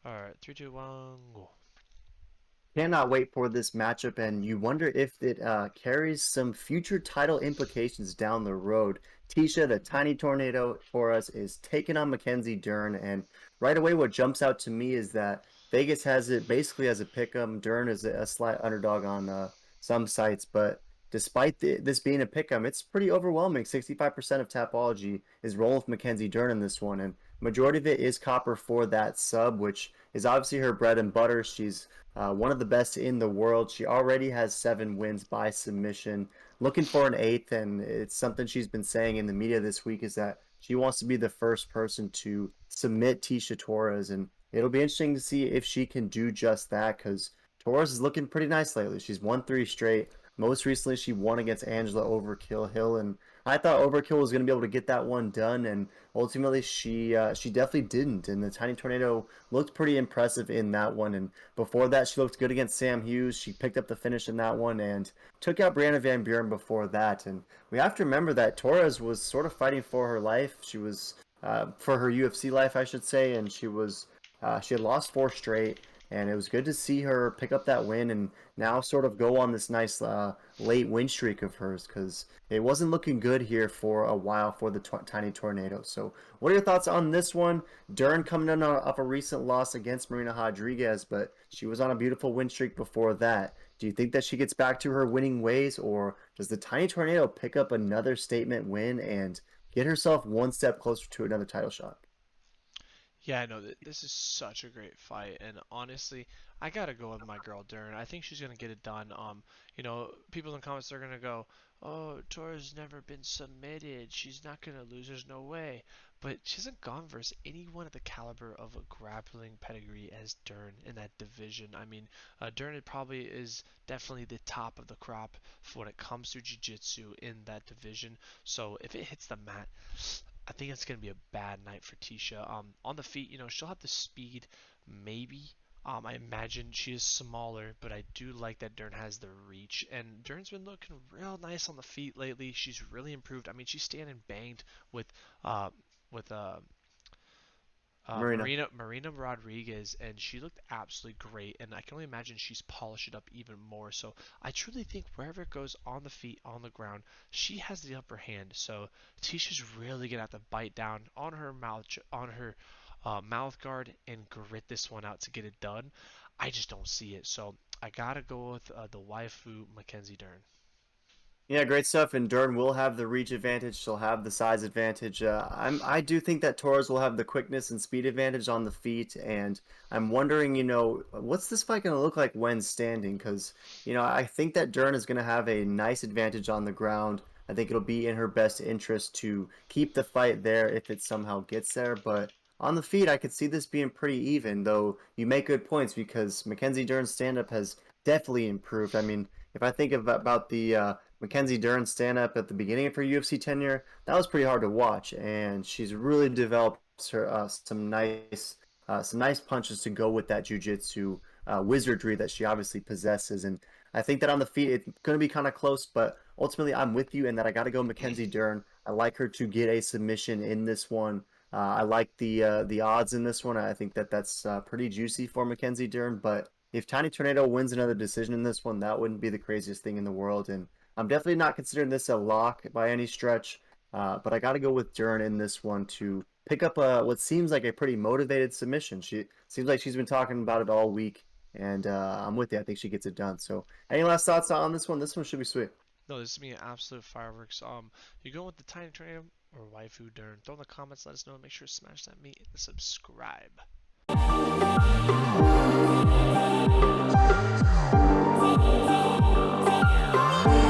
All right, three, two, one, go. Cannot wait for this matchup, and you wonder if it carries some future title implications down the road. Tecia, the Tiny Tornado Torres, is taking on Mackenzie Dern, and right away, what jumps out to me is that Vegas has it basically as a pick 'em. Dern is a slight underdog on some sites, but despite this being a pick 'em, it's pretty overwhelming. 65% of Tapology is rolling with Mackenzie Dern in this one, and majority of it is copper for that sub, which is obviously her bread and butter. She's one of the best in the world. She already has 7 wins by submission. Looking for an eighth, and it's something she's been saying in the media this week is that she wants to be the first person to submit Tecia Torres, and it'll be interesting to see if she can do just that because Torres is looking pretty nice lately. She's won 3 straight. Most recently, she won against Angela Overkill Hill, and I thought Overkill was going to be able to get that one done, and ultimately she definitely didn't. And the Tiny Tornado looked pretty impressive in that one, and before that, she looked good against Sam Hughes. She picked up the finish in that one and took out Brianna Van Buren before that. And we have to remember that Torres was sort of fighting for her life. She was for her UFC life, I should say, and she had lost 4 straight. And it was good to see her pick up that win and now sort of go on this nice late win streak of hers because it wasn't looking good here for a while for the Tiny Tornado. So, what are your thoughts on this one? Dern coming in off a recent loss against Marina Rodriguez, but she was on a beautiful win streak before that. Do you think that she gets back to her winning ways, or does the Tiny Tornado pick up another statement win and get herself one step closer to another title shot? Yeah, I know this is such a great fight, and honestly, I gotta go with my girl Dern. I think she's gonna get it done. People in the comments are gonna go, "Oh, Tora's never been submitted. She's not gonna lose. There's no way." But she hasn't gone versus anyone at the caliber of a grappling pedigree as Dern in that division. I mean, Dern probably is definitely the top of the crop for when it comes to jiu-jitsu in that division. So if it hits the mat, I think it's going to be a bad night for Tecia. On the feet, she'll have the speed, maybe. I imagine she is smaller, but I do like that Dern has the reach. And Dern's been looking real nice on the feet lately. She's really improved. I mean, she's standing banged with uh, with Marina. Marina Rodriguez, and she looked absolutely great. And I can only imagine she's polished it up even more. So I truly think wherever it goes on the feet, on the ground, she has the upper hand. So Ticia's really gonna have to bite down on her mouth guard, and grit this one out to get it done. I just don't see it. So I gotta go with the waifu Mackenzie Dern. Yeah, great stuff. And Dern will have the reach advantage. She'll have the size advantage. I do think that Torres will have the quickness and speed advantage on the feet. And I'm wondering, what's this fight going to look like when standing? Because, I think that Dern is going to have a nice advantage on the ground. I think it'll be in her best interest to keep the fight there if it somehow gets there. But on the feet, I could see this being pretty even, though you make good points because Mackenzie Dern's stand-up has definitely improved. I mean, if I think about the Mackenzie Dern stand up at the beginning of her UFC tenure, that was pretty hard to watch, and she's really developed her some nice punches to go with that jujitsu wizardry that she obviously possesses. And I think that on the feet it's going to be kind of close, but ultimately I'm with you in that I got to go Mackenzie Dern. I like her to get a submission in this one. I like the odds in this one. I think that that's pretty juicy for Mackenzie Dern, but if Tiny Tornado wins another decision in this one, that wouldn't be the craziest thing in the world. And I'm definitely not considering this a lock by any stretch, but I got to go with Dern in this one to pick up what seems like a pretty motivated submission. She seems like she's been talking about it all week, and I'm with you. I think she gets it done. So, any last thoughts on this one? This one should be sweet. No, this is me absolute fireworks. You going with the Tiny Tornado or waifu Dern? Throw in the comments. Let us know. Make sure to smash that meat and subscribe.